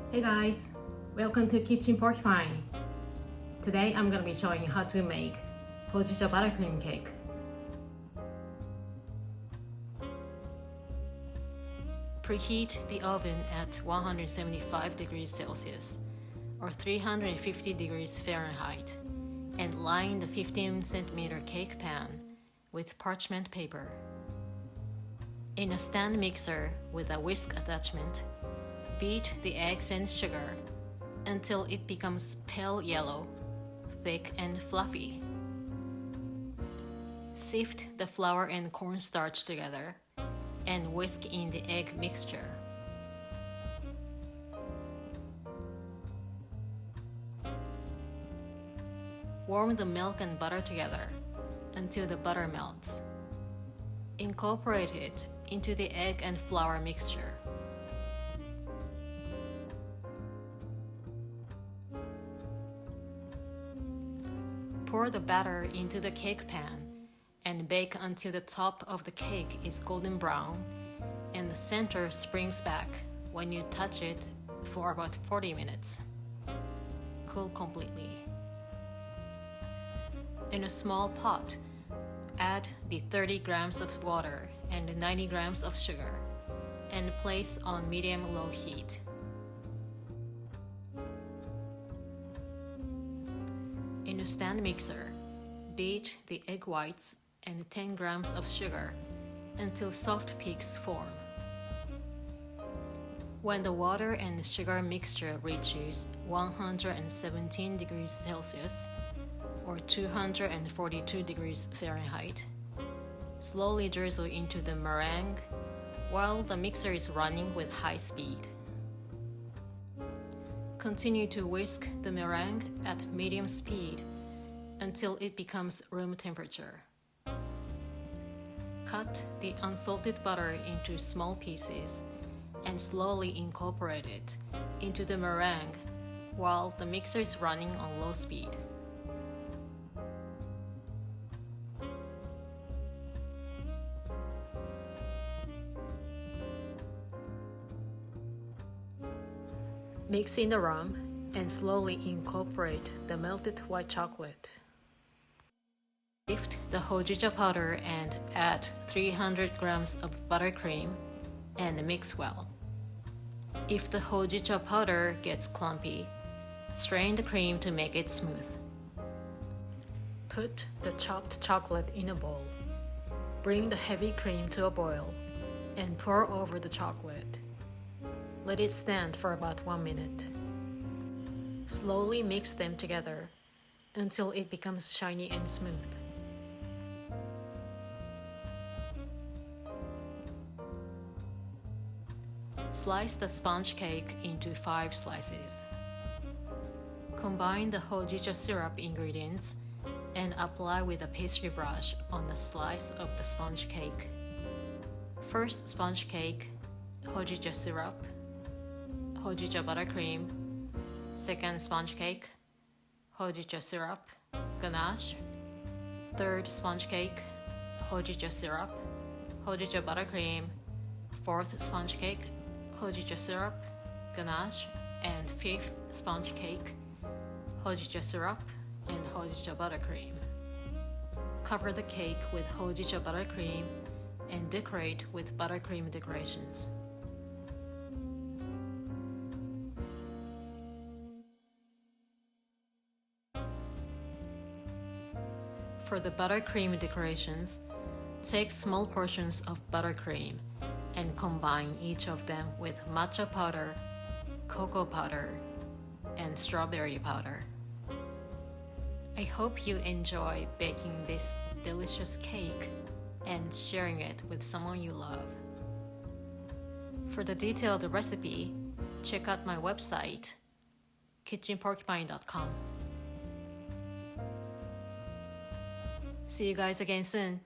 Hey guys, welcome to Kitchen Porcupine. Today I'm going to be showing you how to make Hojicha buttercream cake. Preheat the oven at 175 degrees Celsius or 350 degrees Fahrenheit and line the 15 centimeter cake pan with parchment paper. In a stand mixer with a whisk attachment, beat the eggs and sugar until it becomes pale yellow, thick and fluffy. Sift the flour and cornstarch together and whisk in the egg mixture. Warm the milk and butter together until the butter melts. Incorporate it into the egg and flour mixture. Pour the batter into the cake pan and bake until the top of the cake is golden brown and the center springs back when you touch it for about 40 minutes. Cool completely. In a small pot, add the 30 grams of water and 90 grams of sugar and place on medium-low heat. In a stand mixer, beat the egg whites and 10 grams of sugar until soft peaks form. When the water and sugar mixture reaches 117 degrees Celsius or 242 degrees Fahrenheit, slowly drizzle into the meringue while the mixer is running with high speed. Continue to whisk the meringue at medium speed until it becomes room temperature. Cut the unsalted butter into small pieces and slowly incorporate it into the meringue while the mixer is running on low speed. Mix in the rum and slowly incorporate the melted white chocolate. Sift the Hojicha powder and add 300 grams of buttercream and mix well. If the Hojicha powder gets clumpy, strain the cream to make it smooth. Put the chopped chocolate in a bowl. Bring the heavy cream to a boil and pour over the chocolate. Let it stand for about 1 minute. Slowly mix them together until it becomes shiny and smooth. Slice the sponge cake into 5 slices. Combine the Hojicha syrup ingredients and apply with a pastry brush on the slice of the sponge cake. First sponge cake, Hojicha syrup, Hojicha buttercream. Second sponge cake, Hojicha syrup, ganache. Third sponge cake, Hojicha syrup, Hojicha buttercream. Fourth sponge cake, Hojicha syrup, ganache. And fifth sponge cake, Hojicha syrup and Hojicha buttercream. Cover the cake with Hojicha buttercream and decorate with buttercream decorations. For the buttercream decorations, take small portions of buttercream and combine each of them with matcha powder, cocoa powder, and strawberry powder. I hope you enjoy baking this delicious cake and sharing it with someone you love. For the detailed recipe, check out my website, kitchenporcupine.com. See you guys again soon.